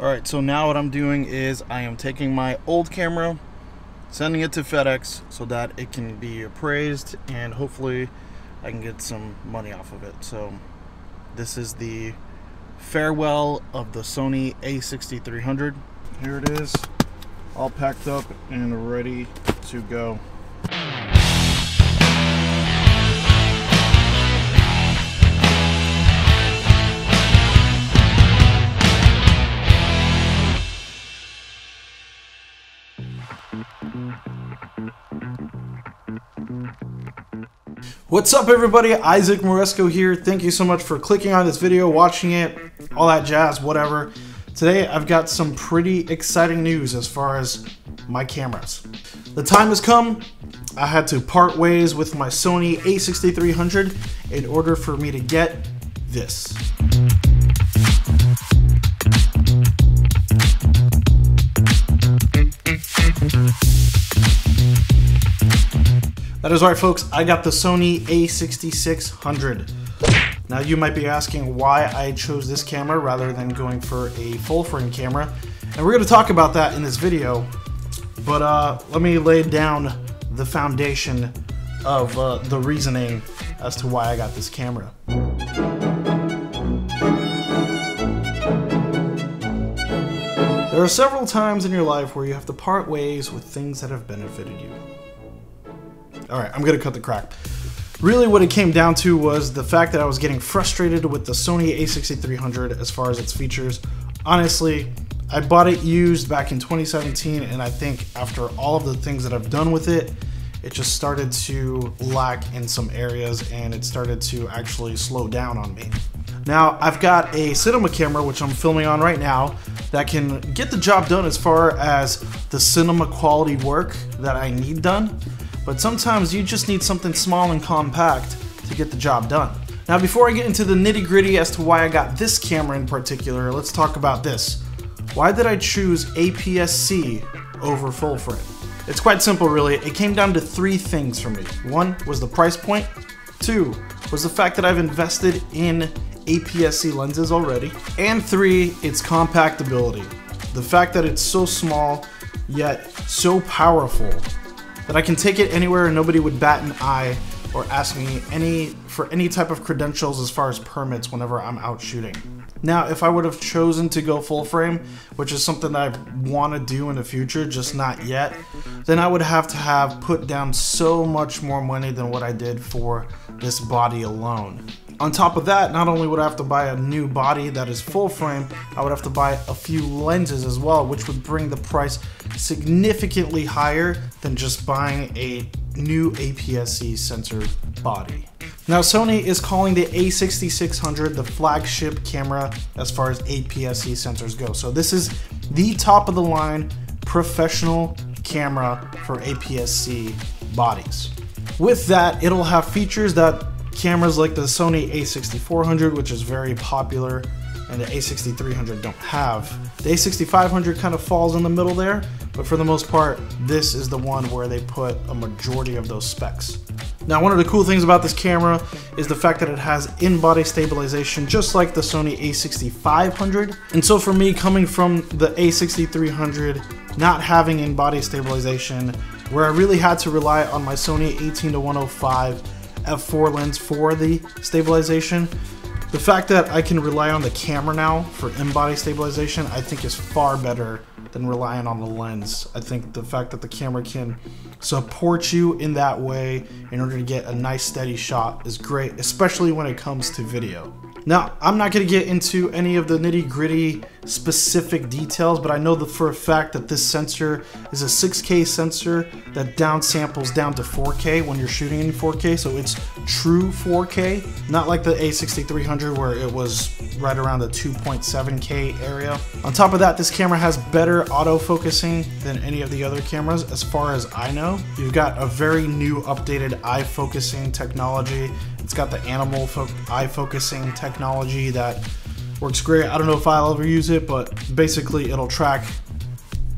Alright, so now what I'm doing is I am taking my old camera, sending it to FedEx so that it can be appraised and hopefully I can get some money off of it. So this is the farewell of the Sony A6300. Here it is, all packed up and ready to go. What's up everybody, Isaac Moresco here. Thank you so much for clicking on this video, watching it, all that jazz, whatever. Today I've got some pretty exciting news as far as my cameras. The time has come. I had to part ways with my Sony A6300 in order for me to get this. That is right folks, I got the Sony A6600. Now you might be asking why I chose this camera rather than going for a full frame camera. And we're going to talk about that in this video. But let me lay down the foundation of the reasoning as to why I got this camera. There are several times in your life where you have to part ways with things that have benefited you. Alright, I'm gonna cut the crap. Really what it came down to was the fact that I was getting frustrated with the Sony A6300 as far as its features. Honestly, I bought it used back in 2017 and I think after all of the things that I've done with it, it just started to lack in some areas and it started to actually slow down on me. Now, I've got a cinema camera, which I'm filming on right now, that can get the job done as far as the cinema quality work that I need done. But sometimes you just need something small and compact to get the job done. Now before I get into the nitty-gritty as to why I got this camera in particular, let's talk about this. Why did I choose APS-C over full frame? It's quite simple really. It came down to three things for me. One was the price point. Two was the fact that I've invested in APS-C lenses already. And three, its compactability. The fact that it's so small yet so powerful that I can take it anywhere and nobody would bat an eye or ask me for any type of credentials as far as permits whenever I'm out shooting. Now, if I would have chosen to go full frame, which is something that I want to do in the future, just not yet, then I would have to have put down so much more money than what I did for this body alone. On top of that, not only would I have to buy a new body that is full frame, I would have to buy a few lenses as well, which would bring the price significantly higher than just buying a new APS-C sensor body. Now Sony is calling the A6600 the flagship camera as far as APS-C sensors go. So this is the top of the line professional camera for APS-C bodies. With that, it'll have features that cameras like the Sony A6400, which is very popular, and the A6300 don't have. The A6500 kind of falls in the middle there, but for the most part, this is the one where they put a majority of those specs. Now, one of the cool things about this camera is the fact that it has in-body stabilization, just like the Sony A6500. And so for me, coming from the A6300, not having in-body stabilization, where I really had to rely on my Sony 18-105 f4 lens for the stabilization, the fact that I can rely on the camera now for in-body stabilization I think is far better than relying on the lens. I think the fact that the camera can support you in that way in order to get a nice steady shot is great, especially when it comes to video. Now, I'm not going to get into any of the nitty-gritty specific details, but I know that for a fact that this sensor is a 6K sensor that downsamples down to 4K when you're shooting in 4K, so it's true 4K, not like the A6300 where it was right around the 2.7K area. On top of that, this camera has better autofocusing than any of the other cameras as far as I know. You've got a very new updated eye focusing technology. It's got the animal eye focusing technology that works great. I don't know if I'll ever use it, but basically it'll track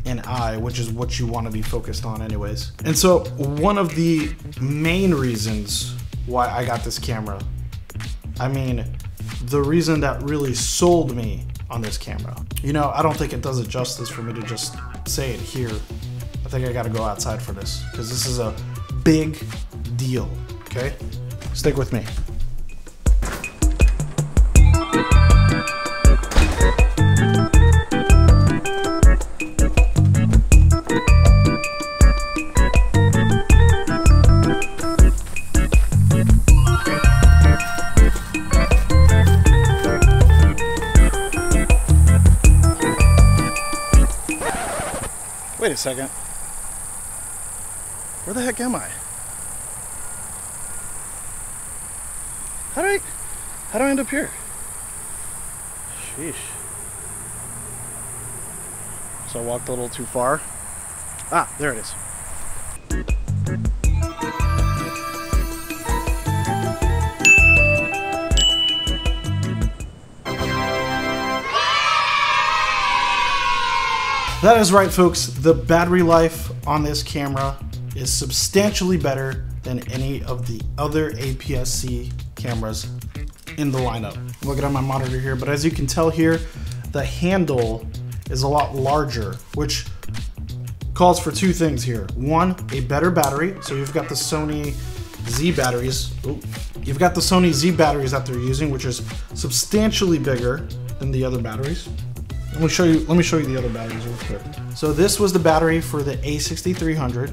an eye, which is what you want to be focused on anyways. And so one of the main reasons why I got this camera, I mean, the reason that really sold me on this camera. You know, I don't think it does it justice for me to just say it here. I think I gotta go outside for this, because this is a big deal, okay? Stick with me. Wait a second. Where the heck am I? How do I end up here? Sheesh. So I walked a little too far. Ah, there it is. That is right, folks. The battery life on this camera is substantially better than any of the other APS-C cameras in the lineup. I'm looking at my monitor here, but as you can tell here, the handle is a lot larger, which calls for two things here. One, a better battery. So you've got the Sony Z batteries. You've got the Sony Z batteries that they're using, which is substantially bigger than the other batteries. Let me show you the other batteries real quick. So this was the battery for the A6300,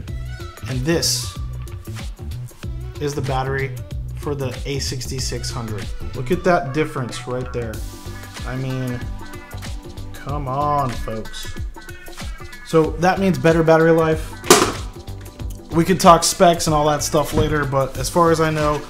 and this is the battery for the a6600. Look at that difference right there. I mean, come on, folks. So that means better battery life. We could talk specs and all that stuff later, but as far as I know,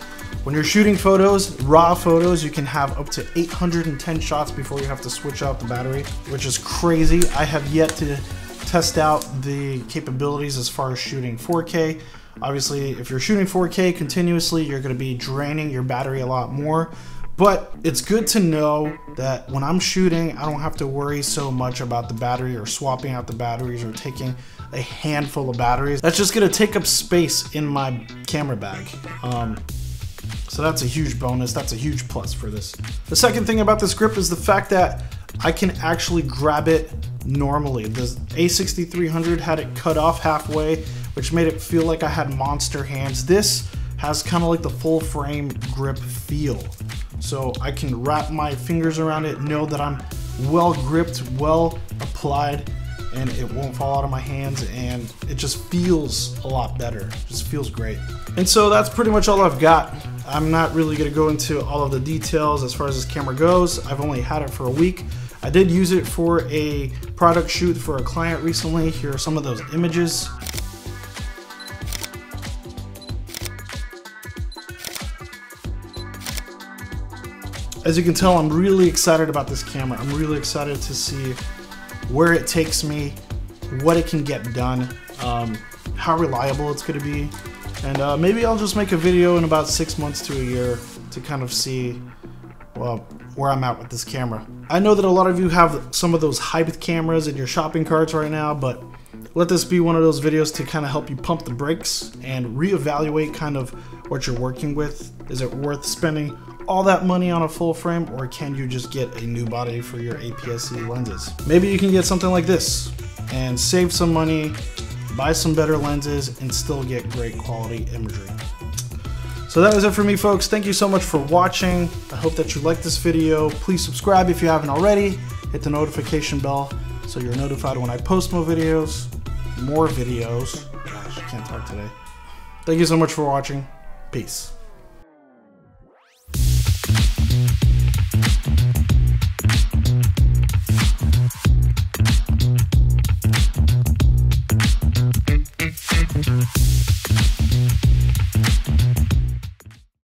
when you're shooting photos, raw photos, you can have up to 810 shots before you have to switch out the battery, which is crazy. I have yet to test out the capabilities as far as shooting 4K. Obviously, if you're shooting 4K continuously, you're going to be draining your battery a lot more. But it's good to know that when I'm shooting, I don't have to worry so much about the battery or swapping out the batteries or taking a handful of batteries. That's just going to take up space in my camera bag. So that's a huge bonus. That's a huge plus for this. The second thing about this grip is the fact that I can actually grab it normally. The A6300 had it cut off halfway, which made it feel like I had monster hands. This has kind of like the full frame grip feel. So I can wrap my fingers around it, know that I'm well gripped, well applied, and it won't fall out of my hands, and it just feels a lot better. It just feels great. And so that's pretty much all I've got. I'm not really gonna go into all of the details as far as this camera goes. I've only had it for a week. I did use it for a product shoot for a client recently. Here are some of those images. As you can tell, I'm really excited about this camera. I'm really excited to see where it takes me, what it can get done, how reliable it's gonna be. And maybe I'll just make a video in about 6 months to a year to kind of see, well, where I'm at with this camera. I know that a lot of you have some of those hyped cameras in your shopping carts right now, but let this be one of those videos to kind of help you pump the brakes and reevaluate kind of what you're working with. Is it worth spending all that money on a full frame, or can you just get a new body for your APS-C lenses? Maybe you can get something like this and save some money, buy some better lenses, and still get great quality imagery. So that is it for me, folks. Thank you so much for watching. I hope that you liked this video. Please subscribe if you haven't already. Hit the notification bell so you're notified when I post more videos. Gosh, I can't talk today. Thank you so much for watching. Peace.